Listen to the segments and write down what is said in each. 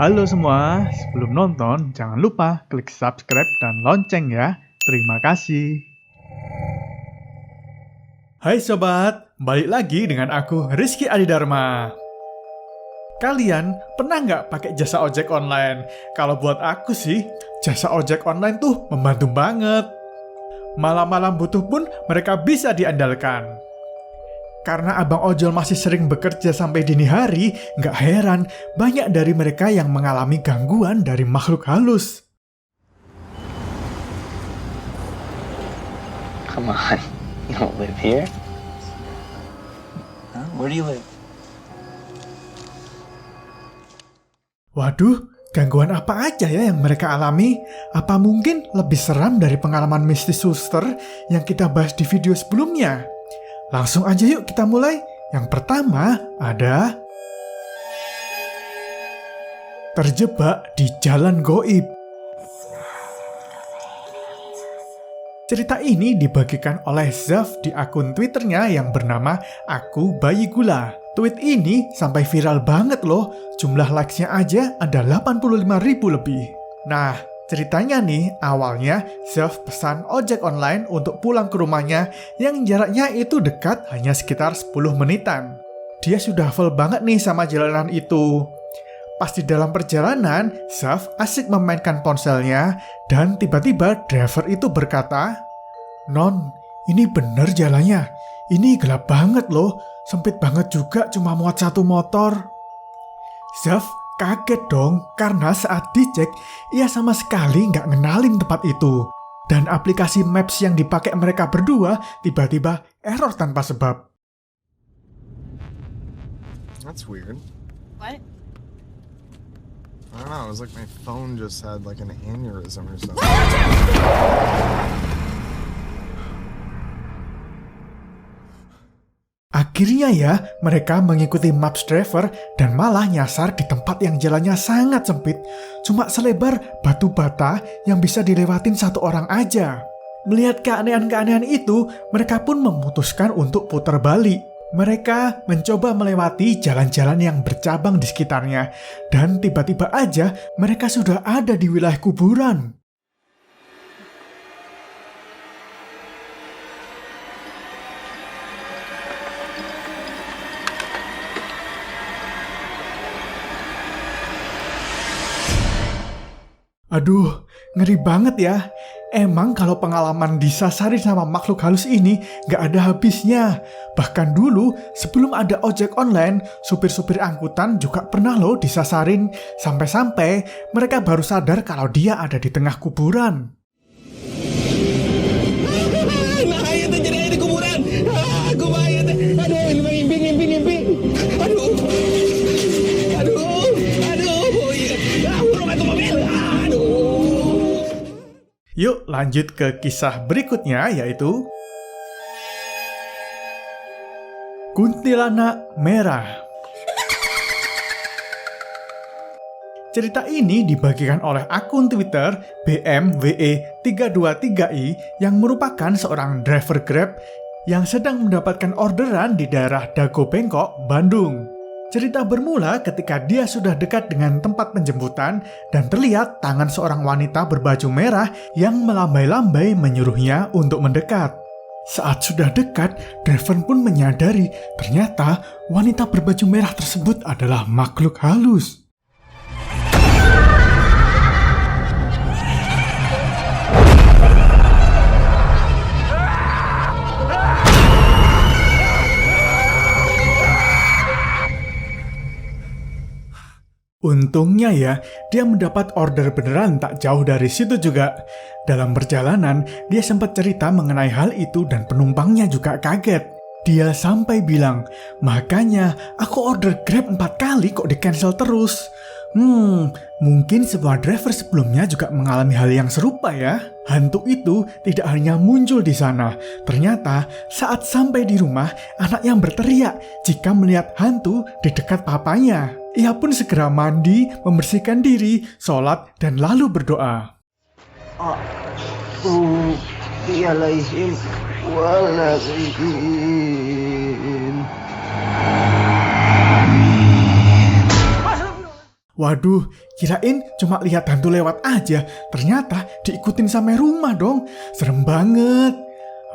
Halo semua, sebelum nonton jangan lupa klik subscribe dan lonceng ya. Terima kasih. Hai sobat, balik lagi dengan aku Rizky Adidharma. Kalian pernah nggak pakai jasa ojek online? Kalau buat aku sih, jasa ojek online tuh membantu banget. Malam-malam butuh pun mereka bisa diandalkan. Karena abang ojol masih sering bekerja sampai dini hari, nggak heran banyak dari mereka yang mengalami gangguan dari makhluk halus. Come on, you don't live here? Huh? Where do you live? Waduh, gangguan apa aja ya yang mereka alami? Apa mungkin lebih seram dari pengalaman mistis suster yang kita bahas di video sebelumnya? Langsung aja yuk kita mulai. Yang pertama ada terjebak di jalan goib. Cerita ini dibagikan oleh Zaf di akun Twitternya yang bernama Aku Bayi Gula. Tweet ini sampai viral banget loh. Jumlah likes-nya aja ada 85.000 lebih. Nah, ceritanya nih, awalnya Zaf pesan ojek online untuk pulang ke rumahnya yang jaraknya itu dekat hanya sekitar 10 menitan. Dia sudah hafal banget nih sama jalanan itu. Pas di dalam perjalanan, Zaf asik memainkan ponselnya dan tiba-tiba driver itu berkata, "Non, ini bener jalannya. Ini gelap banget loh, sempit banget juga cuma muat satu motor." Zaf kaget dong, karena saat dicek, ia sama sekali nggak ngenalin tempat itu. Dan aplikasi Maps yang dipakai mereka berdua tiba-tiba error tanpa sebab. That's weird. What? I don't know, it was like my phone just had like an aneurysm or something. Akhirnya ya, mereka mengikuti Maps driver dan malah nyasar di tempat yang jalannya sangat sempit, cuma selebar batu bata yang bisa dilewatin satu orang aja. Melihat keanehan-keanehan itu, mereka pun memutuskan untuk putar balik. Mereka mencoba melewati jalan-jalan yang bercabang di sekitarnya, dan tiba-tiba aja mereka sudah ada di wilayah kuburan. Aduh, ngeri banget ya. Emang kalau pengalaman disasari sama makhluk halus ini gak ada habisnya. Bahkan dulu, sebelum ada ojek online, supir-supir angkutan juga pernah loh disasarin. Sampai-sampai mereka baru sadar kalau dia ada di tengah kuburan. Bahaya tuh jadi di kuburan. Aku bahaya tuh. Aduh, ini ngimpi. Aduh. Burung itu mobil. Yuk lanjut ke kisah berikutnya, yaitu Kuntilanak Merah. Cerita ini dibagikan oleh akun Twitter BMWE323i yang merupakan seorang driver Grab yang sedang mendapatkan orderan di daerah Dago Bengkok, Bandung. Cerita bermula ketika dia sudah dekat dengan tempat penjemputan dan terlihat tangan seorang wanita berbaju merah yang melambai-lambai menyuruhnya untuk mendekat. Saat sudah dekat, driver pun menyadari ternyata wanita berbaju merah tersebut adalah makhluk halus. Untungnya ya, dia mendapat order beneran tak jauh dari situ juga. Dalam perjalanan, dia sempat cerita mengenai hal itu dan penumpangnya juga kaget. Dia sampai bilang, "Makanya aku order Grab 4 kali kok di-cancel terus." Mungkin semua driver sebelumnya juga mengalami hal yang serupa ya. Hantu itu tidak hanya muncul di sana. Ternyata saat sampai di rumah, anaknya berteriak jika melihat hantu di dekat papanya. Ia pun segera mandi, membersihkan diri, sholat, dan lalu berdoa. Waduh, kirain cuma lihat hantu lewat aja, ternyata diikutin sampai rumah dong. Serem banget.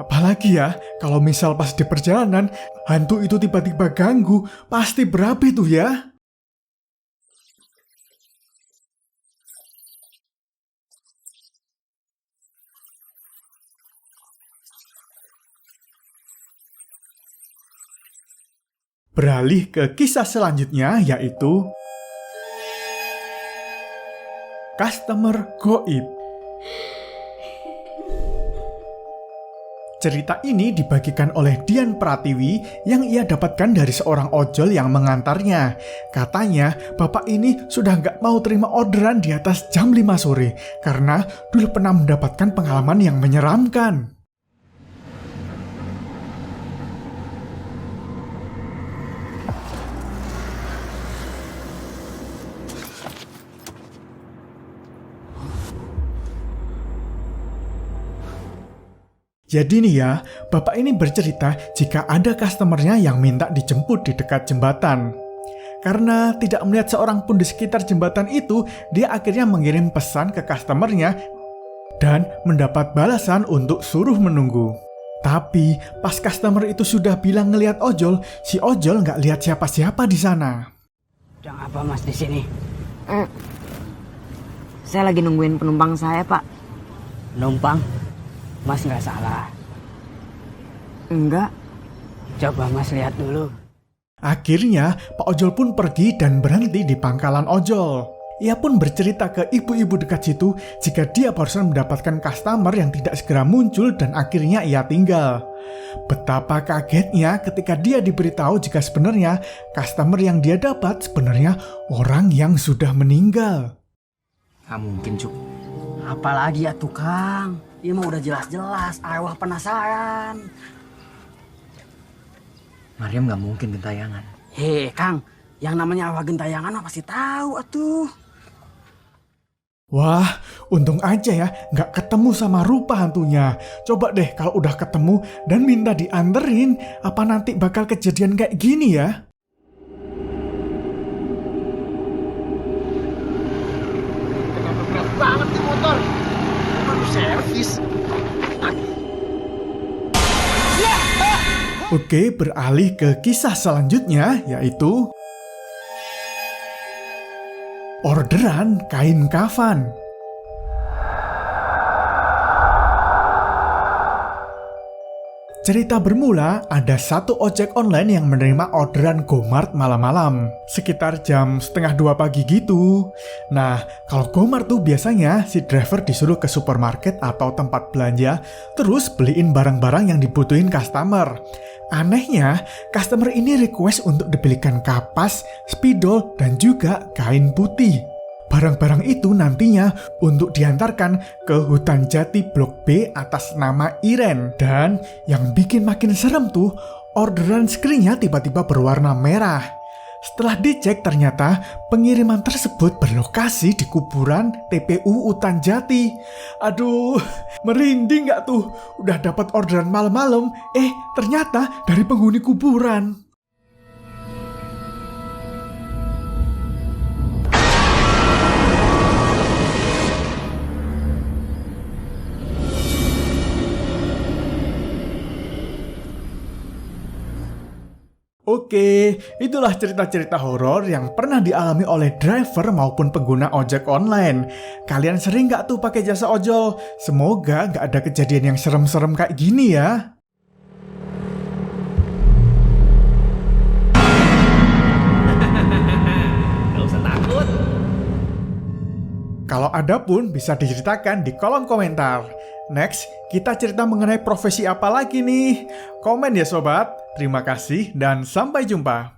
Apalagi ya, kalau misal pas di perjalanan, hantu itu tiba-tiba ganggu, pasti berabe tuh ya. Beralih ke kisah selanjutnya, yaitu customer goib. Cerita ini dibagikan oleh Dian Pratiwi yang ia dapatkan dari seorang ojol yang mengantarnya. Katanya, bapak ini sudah nggak mau terima orderan di atas jam 5 sore karena dulu pernah mendapatkan pengalaman yang menyeramkan. Jadi nih ya, bapak ini bercerita jika ada customernya yang minta dijemput di dekat jembatan. Karena tidak melihat seorang pun di sekitar jembatan itu, dia akhirnya mengirim pesan ke customernya dan mendapat balasan untuk suruh menunggu. Tapi pas customer itu sudah bilang ngelihat ojol, si ojol nggak lihat siapa-siapa di sana. Sedang apa mas di sini? Saya lagi nungguin penumpang saya, Pak. Penumpang? Mas nggak salah. Enggak. Coba mas lihat dulu. Akhirnya, Pak Ojol pun pergi dan berhenti di pangkalan ojol. Ia pun bercerita ke ibu-ibu dekat situ jika dia barusan mendapatkan customer yang tidak segera muncul dan akhirnya ia tinggal. Betapa kagetnya ketika dia diberitahu jika sebenarnya customer yang dia dapat sebenarnya orang yang sudah meninggal. Nggak mungkin, Cuk. Apalagi ya tukang. Dia mah udah jelas-jelas arwah penasaran. Mariam nggak mungkin gentayangan. Hei, Kang. Yang namanya arwah gentayangan mah pasti tahu atuh. Wah, untung aja ya nggak ketemu sama rupa hantunya. Coba deh kalau udah ketemu dan minta dianterin, apa nanti bakal kejadian kayak gini ya? Kenapa berat banget nih motor? Baru servis. Oke, beralih ke kisah selanjutnya, yaitu orderan kain kafan. Cerita bermula, ada satu ojek online yang menerima orderan Gomart malam-malam. Sekitar jam 1:30 pagi gitu. Nah, kalau Gomart tuh biasanya si driver disuruh ke supermarket atau tempat belanja, terus beliin barang-barang yang dibutuhin customer. Anehnya, customer ini request untuk dibelikan kapas, spidol, dan juga kain putih. Barang-barang itu nantinya untuk diantarkan ke hutan jati Blok B atas nama Iren. Dan yang bikin makin serem tuh, orderan screen-nya tiba-tiba berwarna merah. Setelah dicek ternyata pengiriman tersebut berlokasi di kuburan TPU Hutan Jati. Aduh, merinding gak tuh? Udah dapat orderan malam-malam, ternyata dari penghuni kuburan. Oke, itulah cerita-cerita horor yang pernah dialami oleh driver maupun pengguna ojek online. Kalian sering gak tuh pakai jasa ojol? Semoga gak ada kejadian yang serem-serem kayak gini ya. Gak usah takut. Kalau ada pun bisa diceritakan di kolom komentar. Next, kita cerita mengenai profesi apa lagi nih? Komen ya sobat. Terima kasih dan sampai jumpa.